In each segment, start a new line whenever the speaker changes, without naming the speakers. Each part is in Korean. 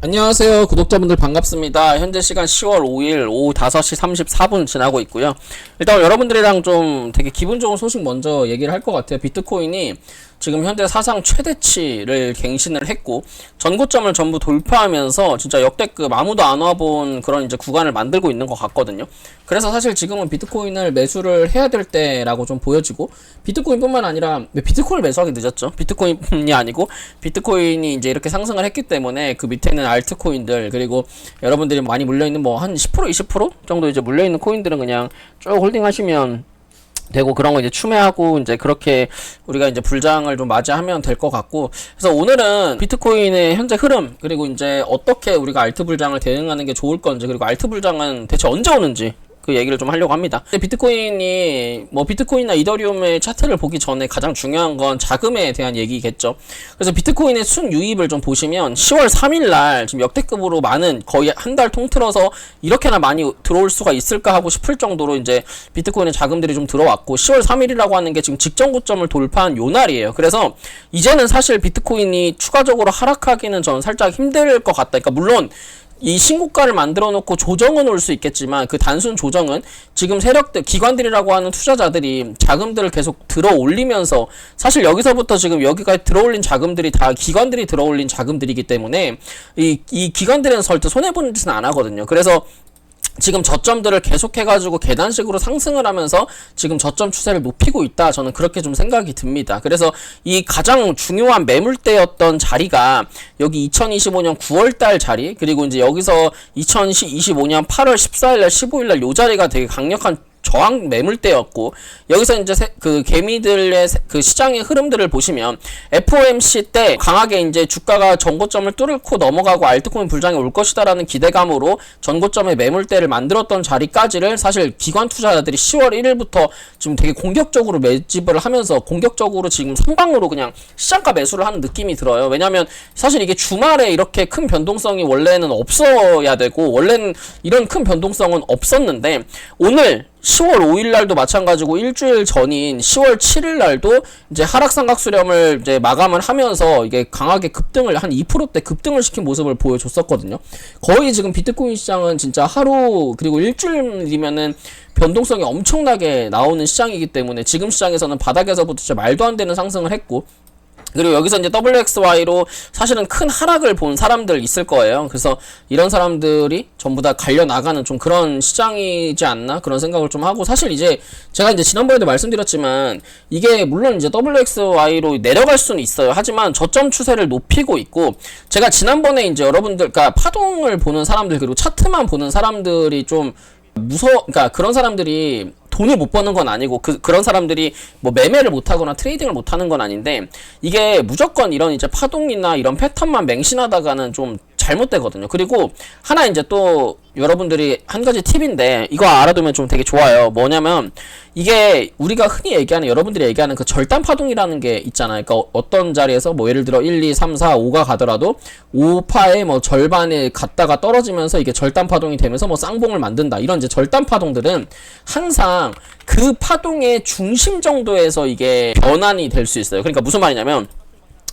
안녕하세요 구독자분들 반갑습니다. 현재 시간 10월 5일 오후 5시 34분 지나고 있고요. 일단 여러분들이랑 좀 되게 기분 좋은 소식 먼저 얘기를 할 것 같아요. 비트코인이 지금 현재 사상 최대치를 갱신을 했고 전고점을 전부 돌파하면서 진짜 역대급 아무도 안 와본 그런 이제 구간을 만들고 있는 것 같거든요. 그래서 사실 지금은 비트코인을 매수를 해야 될 때라고 좀 보여지고, 비트코인뿐만 아니라 비트코인을 매수하기 늦었죠. 비트코인이 아니고 비트코인이 이제 이렇게 상승을 했기 때문에 그 밑에는 알트코인들, 그리고 여러분들이 많이 물려있는 뭐 한 10% 20% 정도 이제 물려있는 코인들은 그냥 쭉 홀딩하시면 되고, 그런 거 이제 추매하고 이제 그렇게 우리가 이제 불장을 좀 맞이하면 될 것 같고, 그래서 오늘은 비트코인의 현재 흐름, 그리고 이제 어떻게 우리가 알트 불장을 대응하는 게 좋을 건지, 그리고 알트 불장은 대체 언제 오는지 그 얘기를 좀 하려고 합니다. 비트코인이 뭐 비트코인이나 이더리움의 차트를 보기 전에 가장 중요한 건 자금에 대한 얘기겠죠. 그래서 비트코인의 순유입을 좀 보시면 10월 3일날 지금 역대급으로 많은, 거의 한 달 통틀어서 이렇게나 많이 들어올 수가 있을까 하고 싶을 정도로 이제 비트코인의 자금들이 좀 들어왔고, 10월 3일이라고 하는 게 지금 직전 고점을 돌파한 요 날이에요. 그래서 이제는 사실 비트코인이 추가적으로 하락하기는 저는 살짝 힘들 것 같다. 그러니까 물론 이 신고가를 만들어 놓고 조정은 올 수 있겠지만, 그 단순 조정은 지금 세력들, 기관들이라고 하는 투자자들이 자금들을 계속 들어 올리면서, 사실 여기서부터 지금 여기까지 들어 올린 자금들이 다 기관들이 들어 올린 자금들이기 때문에 이 기관들은 절대 손해보는 짓은 안 하거든요. 그래서 지금 저점들을 계속해가지고 계단식으로 상승을 하면서 지금 저점 추세를 높이고 있다, 저는 그렇게 좀 생각이 듭니다. 그래서 이 가장 중요한 매물대였던 자리가 여기 2025년 9월달 자리, 그리고 이제 여기서 2025년 8월 14일날 15일날 요 자리가 되게 강력한 저항 매물대였고, 여기서 이제 그 개미들의 그 시장의 흐름들을 보시면 FOMC 때 강하게 이제 주가가 전고점을 뚫고 넘어가고 알트코인 불장이 올 것이다라는 기대감으로 전고점의 매물대를 만들었던 자리까지를 사실 기관 투자자들이 10월 1일부터 지금 되게 공격적으로 매집을 하면서 공격적으로 지금 상방으로 그냥 시장가 매수를 하는 느낌이 들어요. 왜냐면 사실 이게 주말에 이렇게 큰 변동성이 원래는 없어야 되고, 원래는 이런 큰 변동성은 없었는데, 오늘 10월 5일 날도 마찬가지고 일주일 전인 10월 7일 날도 이제 하락삼각 수렴을 이제 마감을 하면서 이게 강하게 급등을 한 2%대 급등을 시킨 모습을 보여줬었거든요. 거의 지금 비트코인 시장은 진짜 하루 그리고 일주일이면은 변동성이 엄청나게 나오는 시장이기 때문에, 지금 시장에서는 바닥에서부터 진짜 말도 안 되는 상승을 했고, 그리고 여기서 이제 WXY로 사실은 큰 하락을 본 사람들 있을 거예요. 그래서 이런 사람들이 전부 다 갈려나가는 좀 그런 시장이지 않나, 그런 생각을 좀 하고, 사실 이제 제가 이제 지난번에도 말씀드렸지만 이게 물론 이제 WXY로 내려갈 수는 있어요. 하지만 저점 추세를 높이고 있고, 제가 지난번에 이제 여러분들, 그러니까 파동을 보는 사람들, 그리고 차트만 보는 사람들이 좀 그러니까 그런 사람들이 돈을 못 버는 건 아니고, 그런 사람들이 뭐 매매를 못 하거나 트레이딩을 못 하는 건 아닌데, 이게 무조건 이런 이제 파동이나 이런 패턴만 맹신하다가는 좀 잘못되거든요. 그리고 하나 이제 또 여러분들이 한 가지 팁인데, 이거 알아두면 좀 되게 좋아요. 뭐냐면 이게 우리가 흔히 얘기하는, 여러분들이 얘기하는 그 절단 파동이라는 게 있잖아요. 그러니까 어떤 자리에서 뭐 예를 들어 1, 2, 3, 4, 5가 가더라도 5파의 뭐 절반에 갔다가 떨어지면서 이게 절단 파동이 되면서 뭐 쌍봉을 만든다, 이런 이제 절단 파동들은 항상 그 파동의 중심 정도에서 이게 변환이 될 수 있어요. 그러니까 무슨 말이냐면,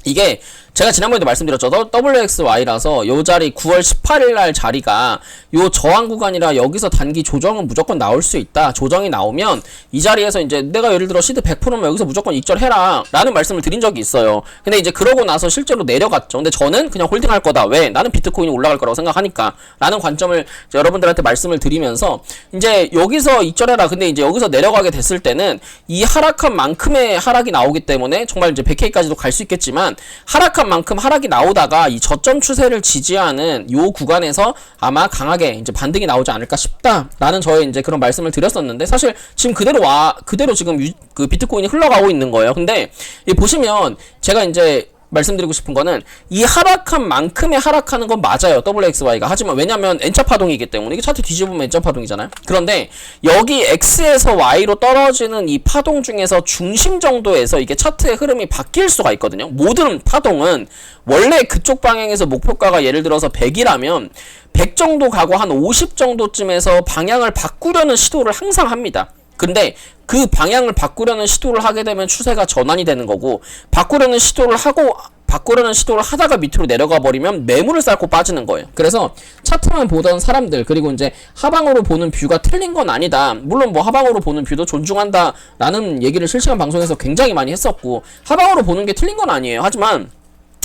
이게 제가 지난번에도 말씀드렸죠. WXY라서 요 자리 9월 18일날 자리가 요 저항 구간이라 여기서 단기 조정은 무조건 나올 수 있다. 조정이 나오면 이 자리에서 이제 내가 예를 들어 시드 100%면 여기서 무조건 익절해라 라는 말씀을 드린 적이 있어요. 근데 이제 그러고 나서 실제로 내려갔죠. 근데 저는 그냥 홀딩할 거다. 왜? 나는 비트코인이 올라갈 거라고 생각하니까 라는 관점을 여러분들한테 말씀을 드리면서, 이제 여기서 익절해라. 근데 이제 여기서 내려가게 됐을 때는 이 하락한 만큼의 하락이 나오기 때문에 정말 이제 100K까지도 갈 수 있겠지만, 하락한 만큼 하락이 나오다가 이 저점 추세를 지지하는 요 구간에서 아마 강하게 이제 반등이 나오지 않을까 싶다라는 저의 이제 그런 말씀을 드렸었는데, 사실 지금 그대로 지금 그 비트코인이 흘러가고 있는 거예요. 근데 보시면 제가 이제 말씀드리고 싶은 거는, 이 하락한 만큼의 하락하는 건 맞아요, WXY가. 하지만 왜냐면 N자 파동이기 때문에, 이게 차트 뒤집으면 N자 파동이잖아요. 그런데 여기 X에서 Y로 떨어지는 이 파동 중에서 중심 정도에서 이게 차트의 흐름이 바뀔 수가 있거든요. 모든 파동은 원래 그쪽 방향에서 목표가가 예를 들어서 100이라면 100 정도 가고 한 50 정도쯤에서 방향을 바꾸려는 시도를 항상 합니다. 근데 그 방향을 바꾸려는 시도를 하게 되면 추세가 전환이 되는 거고, 바꾸려는 시도를 하다가 밑으로 내려가 버리면 매물을 쌓고 빠지는 거예요. 그래서 차트만 보던 사람들, 그리고 이제 하방으로 보는 뷰가 틀린 건 아니다. 물론 뭐 하방으로 보는 뷰도 존중한다라는 얘기를 실시간 방송에서 굉장히 많이 했었고, 하방으로 보는 게 틀린 건 아니에요. 하지만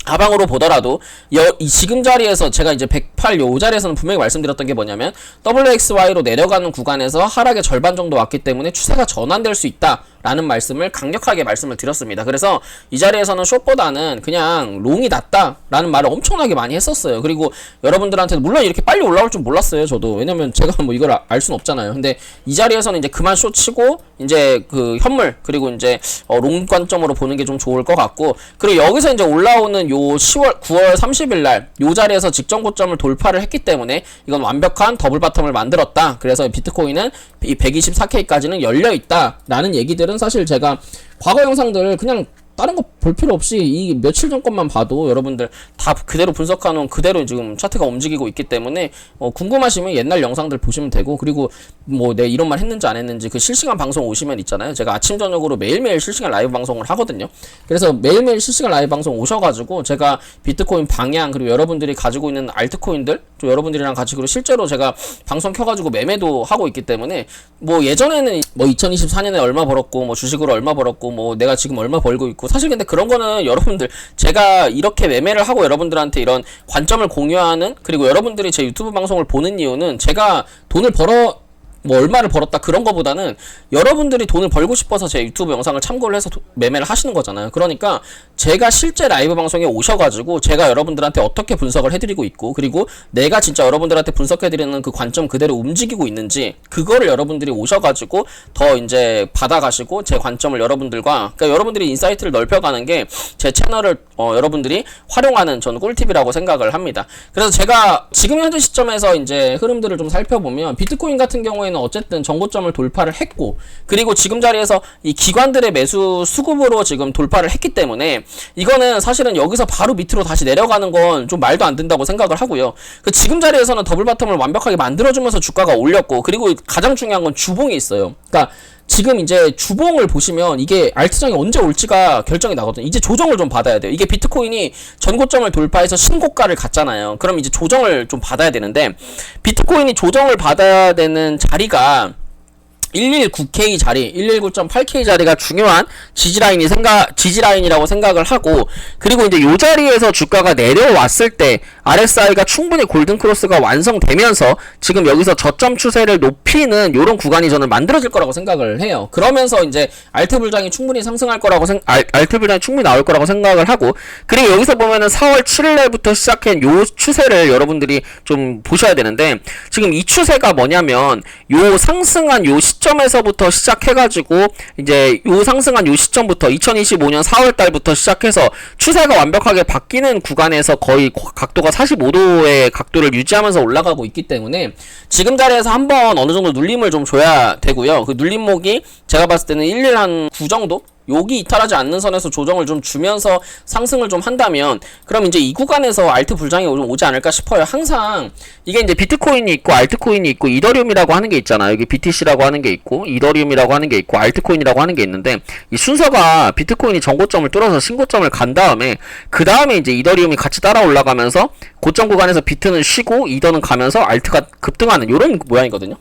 하방으로 보더라도 이 지금 자리에서 제가 이제 108 요 자리에서는 분명히 말씀드렸던 게 뭐냐면, WXY로 내려가는 구간에서 하락의 절반 정도 왔기 때문에 추세가 전환될 수 있다 라는 말씀을 강력하게 말씀을 드렸습니다. 그래서 이 자리에서는 숏보다는 그냥 롱이 낫다 라는 말을 엄청나게 많이 했었어요. 그리고 여러분들한테도 물론 이렇게 빨리 올라올 줄 몰랐어요, 저도. 왜냐면 제가 뭐 이걸 알 순 없잖아요. 근데 이 자리에서는 이제 그만 숏 치고 이제 그 현물, 그리고 이제 롱 관점으로 보는 게 좀 좋을 것 같고, 그리고 여기서 이제 올라오는 요 9월 30일 날 요 자리에서 직전 고점을 돌파를 했기 때문에 이건 완벽한 더블 바텀을 만들었다. 그래서 비트코인은 이 124K까지는 열려 있다 라는 얘기들은 사실 제가 과거 영상들 그냥 다른 거 볼 필요 없이 이 며칠 전 것만 봐도 여러분들 다 그대로 분석해놓은 그대로 지금 차트가 움직이고 있기 때문에 궁금하시면 옛날 영상들 보시면 되고, 그리고 뭐 내 이런 말 했는지 안 했는지 그 실시간 방송 오시면 있잖아요. 제가 아침 저녁으로 매일매일 실시간 라이브 방송을 하거든요. 그래서 매일매일 실시간 라이브 방송 오셔가지고 제가 비트코인 방향, 그리고 여러분들이 가지고 있는 알트코인들 좀 여러분들이랑 같이, 그리고 실제로 제가 방송 켜가지고 매매도 하고 있기 때문에 뭐 예전에는 뭐 2024년에 얼마 벌었고 뭐 주식으로 얼마 벌었고 뭐 내가 지금 얼마 벌고 있고, 사실 근데 그런 거는 여러분들, 제가 이렇게 매매를 하고 여러분들한테 이런 관점을 공유하는, 그리고 여러분들이 제 유튜브 방송을 보는 이유는 제가 돈을 뭐 얼마를 벌었다 그런 거보다는 여러분들이 돈을 벌고 싶어서 제 유튜브 영상을 참고를 해서 매매를 하시는 거잖아요. 그러니까 제가 실제 라이브 방송에 오셔가지고 제가 여러분들한테 어떻게 분석을 해드리고 있고, 그리고 내가 진짜 여러분들한테 분석해드리는 그 관점 그대로 움직이고 있는지, 그거를 여러분들이 오셔가지고 더 이제 받아가시고 제 관점을 여러분들과, 그러니까 여러분들이 인사이트를 넓혀가는 게 제 채널을 여러분들이 활용하는 저는 꿀팁이라고 생각을 합니다. 그래서 제가 지금 현재 시점에서 이제 흐름들을 좀 살펴보면, 비트코인 같은 경우에는 어쨌든 전고점을 돌파를 했고, 그리고 지금 자리에서 이 기관들의 매수 수급으로 지금 돌파를 했기 때문에 이거는 사실은 여기서 바로 밑으로 다시 내려가는 건 좀 말도 안 된다고 생각을 하고요. 그 지금 자리에서는 더블 바텀을 완벽하게 만들어주면서 주가가 올렸고, 그리고 가장 중요한 건 주봉이 있어요. 그러니까 지금 이제 주봉을 보시면 이게 알트장이 언제 올지가 결정이 나거든요. 이제 조정을 좀 받아야 돼요. 이게 비트코인이 전고점을 돌파해서 신고가를 갔잖아요. 그럼 이제 조정을 좀 받아야 되는데, 비트코인이 조정을 받아야 되는 자리가 119K 자리, 119.8K 자리가 중요한 지지라인이라고 생각을 하고, 그리고 이제 요 자리에서 주가가 내려왔을 때 RSI가 충분히 골든크로스가 완성되면서 지금 여기서 저점 추세를 높이는 요런 구간이 저는 만들어질 거라고 생각을 해요. 그러면서 이제 알트 불장이 충분히 상승할 거라고 알트 불장이 충분히 나올 거라고 생각을 하고, 그리고 여기서 보면은 4월 7일 날부터 시작한 요 추세를 여러분들이 좀 보셔야 되는데, 지금 이 추세가 뭐냐면 요 상승한 요 시점에서부터 시작해가지고 이제 요 상승한 요 시점부터 2025년 4월 달부터 시작해서 추세가 완벽하게 바뀌는 구간에서 거의 각도가 45도의 각도를 유지하면서 올라가고 있기 때문에 지금 자리에서 한번 어느 정도 눌림을 좀 줘야 되고요. 그 눌림목이 제가 봤을 때는 11 한 9 정도? 여기 이탈하지 않는 선에서 조정을 좀 주면서 상승을 좀 한다면, 그럼 이제 이 구간에서 알트 불장이 좀 오지 않을까 싶어요. 항상 이게 이제 비트코인이 있고 알트코인이 있고 이더리움이라고 하는 게 있잖아요. 여기 BTC라고 하는 게 있고 이더리움이라고 하는 게 있고 알트코인이라고 하는 게 있는데, 이 순서가 비트코인이 전고점을 뚫어서 신고점을 간 다음에 그 다음에 이제 이더리움이 같이 따라 올라가면서 고점 구간에서 비트는 쉬고 이더는 가면서 알트가 급등하는 요런 모양이거든요.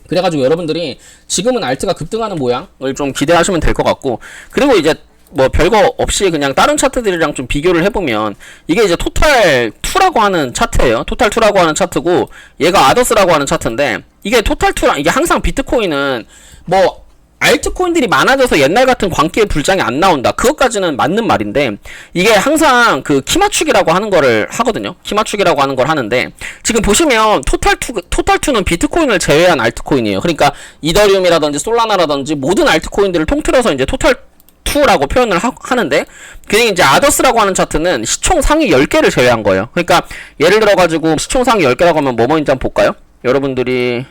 그래가지고 여러분들이 지금은 알트가 급등하는 모양을 좀 기대하시면 될 것 같고, 그리고 이제 뭐 별거 없이 그냥 다른 차트들이랑 좀 비교를 해보면, 이게 이제 토탈2라고 하는 차트예요. 토탈2라고 하는 차트고, 얘가 아더스라고 하는 차트인데, 이게 토탈2랑, 이게 항상 비트코인은 뭐 알트코인들이 많아져서 옛날 같은 광기의 불장이 안 나온다, 그것까지는 맞는 말인데, 이게 항상 그 키맞추기라고 하는 거를 하거든요. 키맞추기라고 하는 걸 하는데, 지금 보시면 토탈2는 비트코인을 제외한 알트코인이에요. 그러니까 이더리움이라든지 솔라나라든지 모든 알트코인들을 통틀어서 이제 토탈2라고 표현을 하는데, 그게 이제 아더스라고 하는 차트는 시총 상위 10개를 제외한 거예요. 그러니까 예를 들어가지고 시총 상위 10개라고 하면 뭐뭐인지 한번 볼까요? 여러분들이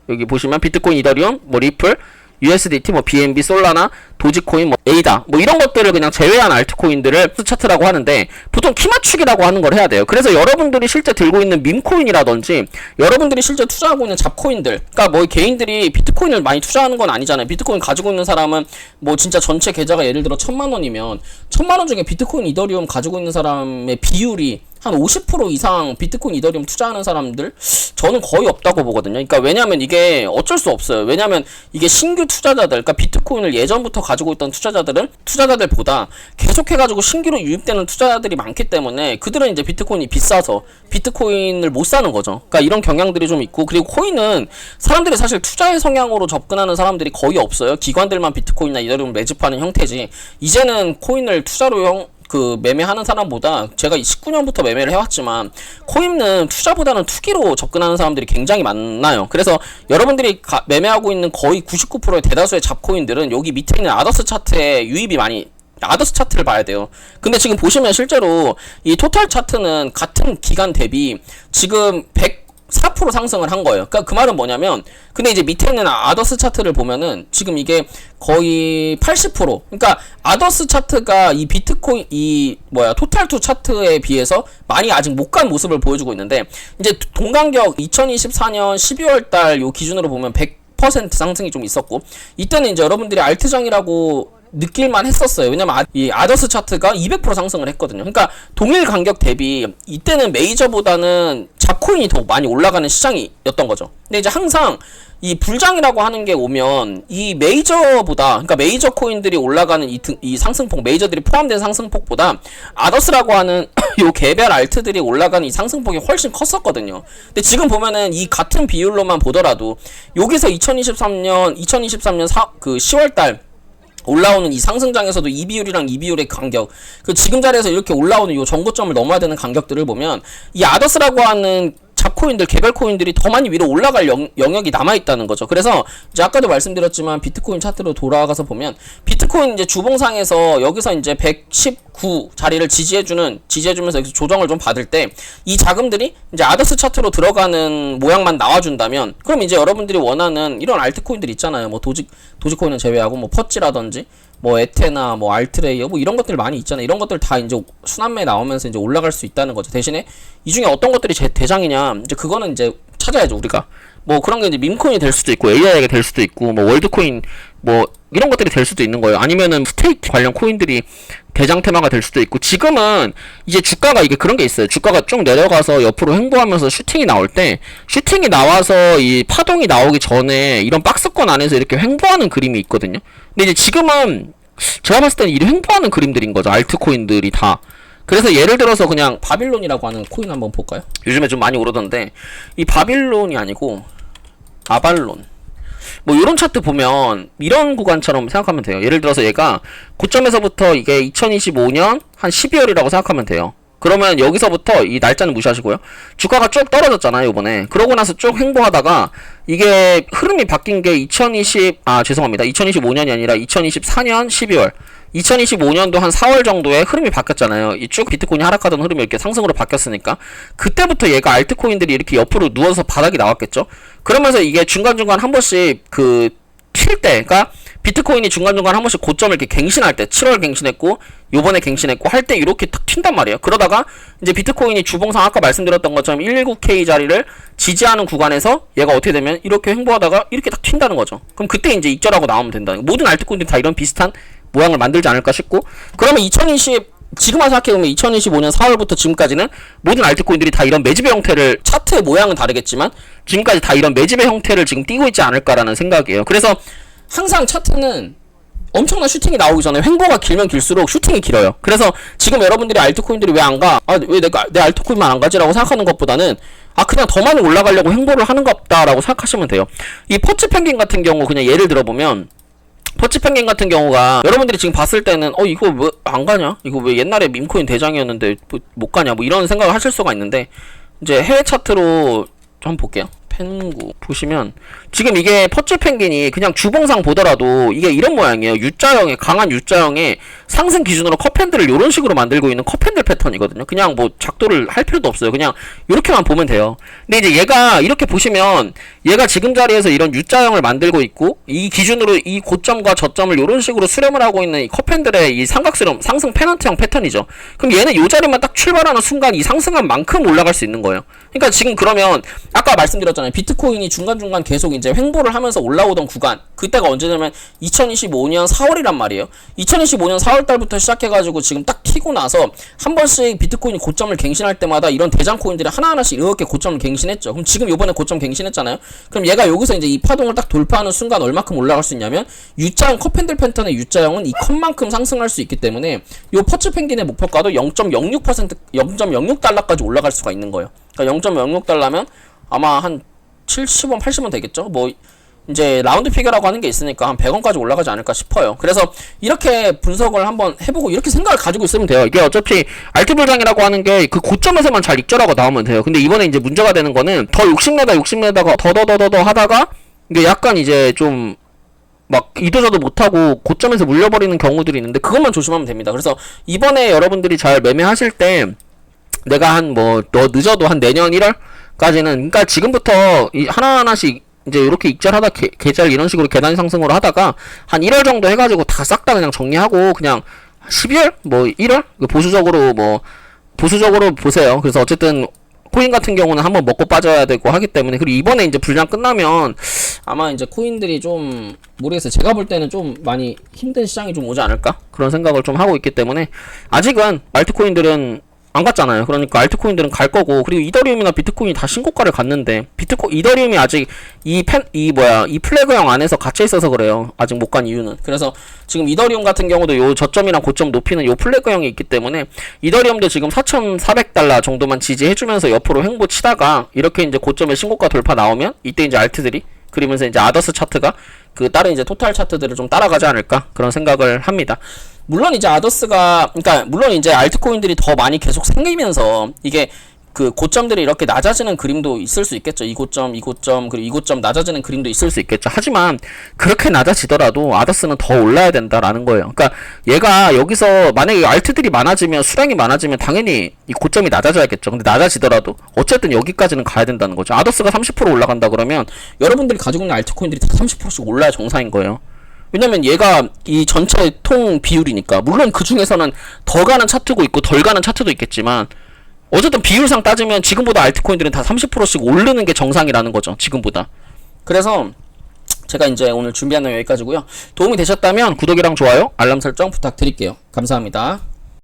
여기 보시면 비트코인, 이더리움, 뭐 리플, USDT, 뭐 BNB, 솔라나, 도지코인, 뭐 에이다, 뭐 이런 것들을 그냥 제외한 알트코인들을 차트라고 하는데 보통 키 맞추기라고 하는 걸 해야 돼요. 그래서 여러분들이 실제 들고 있는 밈코인이라든지 여러분들이 실제 투자하고 있는 잡코인들, 그러니까 뭐 개인들이 비트코인을 많이 투자하는 건 아니잖아요. 비트코인 가지고 있는 사람은 뭐 진짜 전체 계좌가 예를 들어 1000만원이면 1000만원 중에 비트코인, 이더리움 가지고 있는 사람의 비율이 한 50% 이상 비트코인, 이더리움 투자하는 사람들 저는 거의 없다고 보거든요. 그러니까 왜냐면 이게 어쩔 수 없어요. 왜냐면 이게 신규 투자자들, 그러니까 비트코인을 예전부터 가지고 있던 투자자들보다 계속해가지고 신규로 유입되는 투자자들이 많기 때문에 그들은 이제 비트코인이 비싸서 비트코인을 못 사는 거죠. 그러니까 이런 경향들이 좀 있고, 그리고 코인은 사람들이 사실 투자의 성향으로 접근하는 사람들이 거의 없어요. 기관들만 비트코인이나 이더리움 매집하는 형태지, 이제는 코인을 투자로 매매하는 사람보다, 제가 19년부터 매매를 해왔지만 코인은 투자보다는 투기로 접근하는 사람들이 굉장히 많아요. 그래서 여러분들이 매매하고 있는 거의 99%의 대다수의 잡코인들은 여기 밑에 있는 아더스 차트에 유입이 많이, 아더스 차트를 봐야 돼요. 근데 지금 보시면 실제로 이 토탈 차트는 같은 기간 대비 지금 4% 상승을 한 거예요. 그러니까 그 말은 뭐냐면, 근데 이제 밑에 있는 아더스 차트를 보면은 지금 이게 거의 80%, 그러니까 아더스 차트가 이 비트코인 토탈2 차트에 비해서 많이 아직 못 간 모습을 보여주고 있는데, 이제 동간격 2024년 12월 달 요 기준으로 보면 100% 상승이 좀 있었고, 이때는 이제 여러분들이 알트장이라고 느낄만 했었어요. 왜냐면 이 아더스 차트가 200% 상승을 했거든요. 그러니까 동일 간격 대비 이때는 메이저보다는 잡코인이 더 많이 올라가는 시장이었던 거죠. 근데 이제 항상 이 불장이라고 하는 게 오면 이 메이저보다, 그러니까 메이저 코인들이 올라가는 이 상승폭, 메이저들이 포함된 상승폭보다 아더스라고 하는 요 개별 알트들이 올라가는 이 상승폭이 훨씬 컸었거든요. 근데 지금 보면은 이 같은 비율로만 보더라도 여기서 2023년 10월달 올라오는 이 상승장에서도 이 비율이랑 이 비율의 간격, 지금 자리에서 이렇게 올라오는 요 정고점을 넘어야 되는 간격들을 보면 이 아더스라고 하는 잡코인들, 개별 코인들이 더 많이 위로 올라갈 영역이 남아있다는 거죠. 그래서 이제 아까도 말씀드렸지만 비트코인 차트로 돌아가서 보면 비트코인 이제 주봉상에서 여기서 이제 119 자리를 지지해주면서 여기서 조정을 좀 받을 때 이 자금들이 이제 아더스 차트로 들어가는 모양만 나와준다면, 그럼 이제 여러분들이 원하는 이런 알트코인들 있잖아요. 뭐 도지코인은 제외하고 뭐 퍼치라든지 뭐 에테나, 뭐 알트레이어, 뭐 이런 것들 많이 있잖아요. 이런 것들 다 이제 순환매 나오면서 이제 올라갈 수 있다는 거죠. 대신에 이 중에 어떤 것들이 대장이냐, 이제 그거는 이제 찾아야죠, 우리가. 뭐 그런 게 이제 밈코인이 될 수도 있고 AI가 될 수도 있고 뭐 월드코인 뭐 이런 것들이 될 수도 있는 거예요. 아니면은 스테이크 관련 코인들이 대장 테마가 될 수도 있고, 지금은 이제 주가가 이게 그런 게 있어요. 주가가 쭉 내려가서 옆으로 횡보하면서 슈팅이 나올 때, 슈팅이 나와서 이 파동이 나오기 전에 이런 박스권 안에서 이렇게 횡보하는 그림이 있거든요. 근데 이제 지금은 제가 봤을 때는 이 횡보하는 그림들인 거죠, 알트코인들이 다. 그래서 예를 들어서 그냥 바빌론이라고 하는 코인 한번 볼까요? 요즘에 좀 많이 오르던데, 이 바빌론이 아니고 아발론, 뭐 이런 차트 보면 이런 구간처럼 생각하면 돼요. 예를 들어서 얘가 고점에서부터 이게 2025년 한 12월이라고 생각하면 돼요. 그러면 여기서부터 이 날짜는 무시하시고요. 주가가 쭉 떨어졌잖아요, 이번에. 그러고 나서 쭉 횡보하다가 이게 흐름이 바뀐 게 2025년이 아니라 2024년 12월. 2025년도 한 4월 정도에 흐름이 바뀌었잖아요. 이 쭉 비트코인이 하락하던 흐름이 이렇게 상승으로 바뀌었으니까 그때부터 얘가 알트코인들이 이렇게 옆으로 누워서 바닥이 나왔겠죠. 그러면서 이게 중간중간 한 번씩 튈 때, 그러니까 비트코인이 중간중간 한 번씩 고점을 이렇게 갱신할 때, 7월 갱신했고 요번에 갱신했고 할 때 이렇게 탁 튄단 말이에요. 그러다가 이제 비트코인이 주봉상 아까 말씀드렸던 것처럼 119K 자리를 지지하는 구간에서 얘가 어떻게 되면 이렇게 횡보하다가 이렇게 탁 튄다는 거죠. 그럼 그때 이제 익절하고 나오면 된다는 거예요. 모든 알트코인들이 다 이런 비슷한 모양을 만들지 않을까 싶고, 그러면 지금 와서 생각해보면 2025년 4월부터 지금까지는 모든 알트코인들이 다 이런 매집의 형태를, 차트의 모양은 다르겠지만 지금까지 다 이런 매집의 형태를 지금 띄고 있지 않을까라는 생각이에요. 그래서 항상 차트는 엄청난 슈팅이 나오기 전에 횡보가 길면 길수록 슈팅이 길어요. 그래서 지금 여러분들이 알트코인들이 왜 안 가? 왜 내 알트코인만 안 가지라고 생각하는 것보다는 그냥 더 많이 올라가려고 횡보를 하는 것 같다라고 생각하시면 돼요. 이 퍼치 펭귄 같은 경우 그냥 예를 들어보면, 퍼치 펭귄 같은 경우가 여러분들이 지금 봤을 때는 이거 왜 안 가냐? 이거 왜 옛날에 밈코인 대장이었는데 못 가냐? 뭐 이런 생각을 하실 수가 있는데, 이제 해외 차트로 한번 볼게요. 펜구 보시면 지금 이게 퍼즐 펭귄이 그냥 주봉상 보더라도 이게 이런 모양이에요. U자형의 강한 U자형의 상승 기준으로 컵핸들을 이런 식으로 만들고 있는 컵핸들 패턴이거든요. 그냥 뭐 작도를 할 필요도 없어요. 그냥 이렇게만 보면 돼요. 근데 이제 얘가 이렇게 보시면 얘가 지금 자리에서 이런 U자형을 만들고 있고 이 기준으로 이 고점과 저점을 이런 식으로 수렴을 하고 있는 이 컵핸들의 이 삼각수렴 상승 페넌트형 패턴이죠. 그럼 얘는 이 자리만 딱 출발하는 순간 이 상승한 만큼 올라갈 수 있는 거예요. 그러니까 지금 그러면 아까 말씀드렸잖아요. 비트코인이 중간중간 계속 이제 횡보를 하면서 올라오던 구간 그때가 언제냐면 2025년 4월이란 말이에요. 2025년 4월달부터 시작해가지고 지금 딱 튀고 나서 한 번씩 비트코인이 고점을 갱신할 때마다 이런 대장 코인들이 하나하나씩 이렇게 고점을 갱신했죠. 그럼 지금 요번에 고점 갱신했잖아요. 그럼 얘가 여기서 이제 이 파동을 딱 돌파하는 순간 얼마큼 올라갈 수 있냐면 U자형 컵핸들 패턴의 U자형은 이 컵만큼 상승할 수 있기 때문에 요 퍼즐 펭귄의 목표가도 0.06% 0.06달러까지 올라갈 수가 있는 거예요. 그러니까 0.06달러면 아마 한 70원, 80원 되겠죠? 뭐, 이제 라운드 피겨라고 하는 게 있으니까 한 100원까지 올라가지 않을까 싶어요. 그래서 이렇게 분석을 한번 해보고 이렇게 생각을 가지고 있으면 돼요. 이게 어차피 알트불장이라고 하는 게 그 고점에서만 잘 익절하고 나오면 돼요. 근데 이번에 이제 문제가 되는 거는 더 욕심내다가 더더더더 하다가 이게 약간 이제 좀 막 이도저도 못하고 고점에서 물려버리는 경우들이 있는데 그것만 조심하면 됩니다. 그래서 이번에 여러분들이 잘 매매하실 때 내가 한 뭐 너 늦어도 한 내년 1월까지는 그러니까 지금부터 이 하나하나씩 이제 이렇게 익절하다 계절 이런 식으로 계단 상승으로 하다가 한 1월 정도 해가지고 다 싹 다 그냥 정리하고 그냥 12월 뭐 1월 보수적으로 보세요. 그래서 어쨌든 코인 같은 경우는 한번 먹고 빠져야 되고 하기 때문에 그리고 이번에 이제 불장 끝나면 아마 이제 코인들이 좀 모르겠어요. 제가 볼 때는 좀 많이 힘든 시장이 좀 오지 않을까 그런 생각을 좀 하고 있기 때문에 아직은 알트코인들은 안 갔잖아요. 그러니까 알트코인들은 갈 거고 그리고 이더리움이나 비트코인이 다 신고가를 갔는데 이더리움이 아직 이 플래그형 안에서 갇혀 있어서 그래요. 아직 못 간 이유는. 그래서 지금 이더리움 같은 경우도 요 저점이랑 고점 높이는 요 플래그형이 있기 때문에 이더리움도 지금 4,400달러 정도만 지지해주면서 옆으로 횡보 치다가 이렇게 이제 고점에 신고가 돌파 나오면 이때 이제 알트들이 그러면서 이제 아더스 차트가 그 다른 이제 토탈 차트들을 좀 따라가지 않을까 그런 생각을 합니다. 물론 이제 아더스가 그러니까 물론 이제 알트코인들이 더 많이 계속 생기면서 이게 그 고점들이 이렇게 낮아지는 그림도 있을 수 있겠죠. 이 고점 그리고 이 고점 낮아지는 그림도 있을 수 있겠죠. 하지만 그렇게 낮아지더라도 아더스는 더 올라야 된다라는 거예요. 그러니까 얘가 여기서 만약에 알트들이 많아지면 수량이 많아지면 당연히 이 고점이 낮아져야겠죠. 근데 낮아지더라도 어쨌든 여기까지는 가야 된다는 거죠. 아더스가 30% 올라간다 그러면 여러분들이 가지고 있는 알트코인들이 다 30%씩 올라야 정상인 거예요. 왜냐면 얘가 이 전체 통 비율이니까 물론 그 중에서는 더 가는 차트도 있고 덜 가는 차트도 있겠지만 어쨌든 비율상 따지면 지금보다 알트코인들은 다 30%씩 오르는 게 정상이라는 거죠. 지금보다. 그래서 제가 이제 오늘 준비한 내용 여기까지고요. 도움이 되셨다면 구독이랑 좋아요, 알람 설정 부탁드릴게요. 감사합니다.